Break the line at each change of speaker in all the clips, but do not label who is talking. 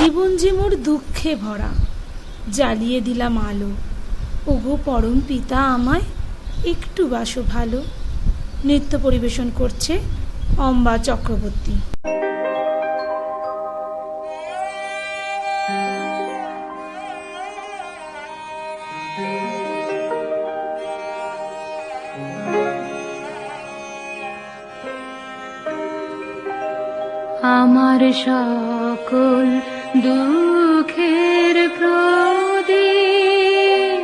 জীবন যে মোর দুঃখে ভরা, জ্বালিয়ে দিলাম আলো। ওগো পরম পিতা আমায় একটু বাসো ভালো। নৃত্য পরিবেশন করছে অম্বা চক্রবর্তী।
আমার সকল দুঃখের প্রদীপ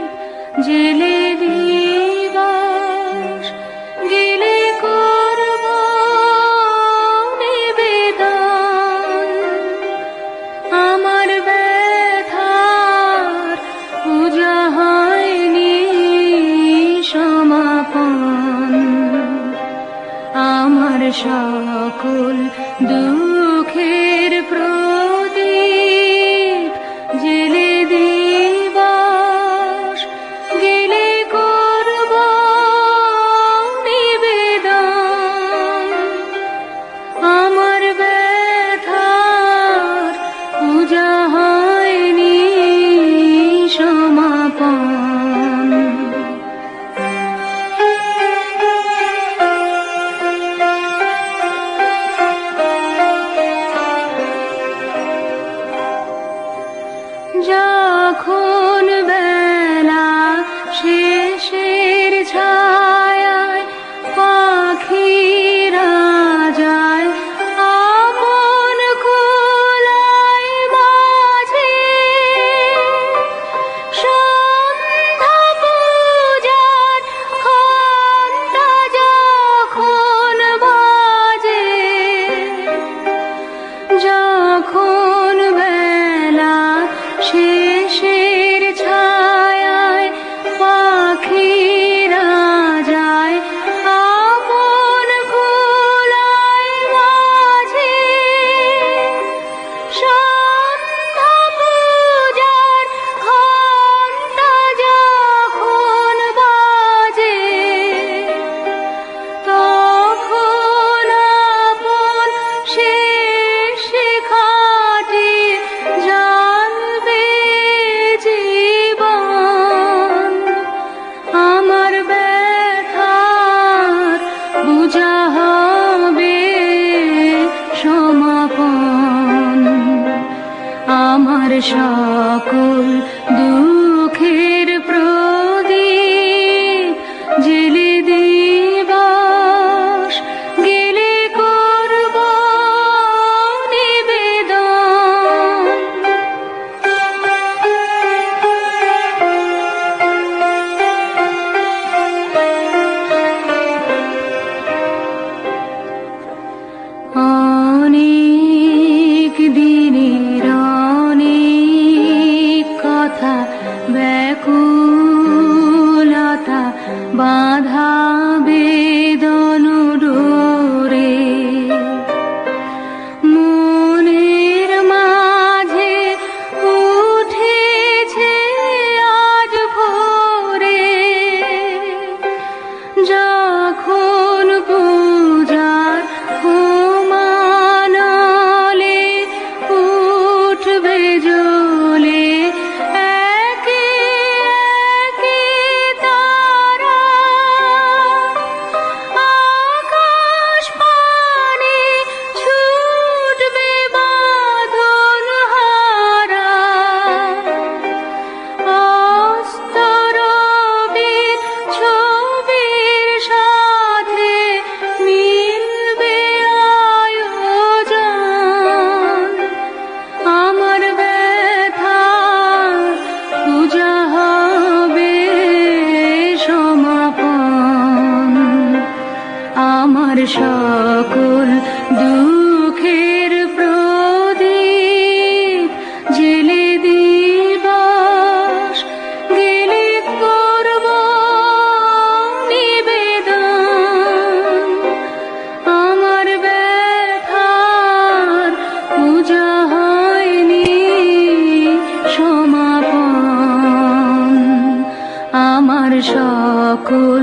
জেলে দিবস গেলে করব নিবেদন। আমার ব্যথার পূজা হয়নি সমাপন। আমার সকল দুঃখের প্রদীপ জেলে দিবস গেলে করব নিবেদন। আমার ব্যথার পূজা হয়নি সমাপন। যখন বেলা শেষের ছায়ায় পাখিরা যায় আপন কুলাই মাঝে, সন্ধ্যা পূজার ঘণ্টা যখন বাজে, যখন বেলা শেষের ছায়ায় পাখিরা যায় আপন কুলাই মাঝে, সন্ধ্যা পূজার ঘণ্টা যখন বাজে, তখন আপন শেষ শিখাটি জ্বালবে জীবন। আমার ব্যথার বুঝা হবে সমাপন। আমার সকল দুঃখের প্রদীপ জেলে দিবস গেলে করব নিবেদন। অনেক দিনের অনেক কথা ব্যাকুলতা বাঁধা বেদন ডোরে, মনের মাঝে উঠেছে আজ ভোরে। যখন পূজার হোমানলে উঠবে জ্বলে একে একে তারা, আকাশ পানে ছুটবে বাঁধন হারা। অস্ত রবির ছবির সাথে মিলবে আয়োজন। আমার ব্যথার পূজা হবে সমাপন। আমার সকল দুঃখের প্রদীপ জেলে দিবস গেলে করব নিবেদন। আমার ব্যথার পূজা হয়নি সমাপন। আমার সকল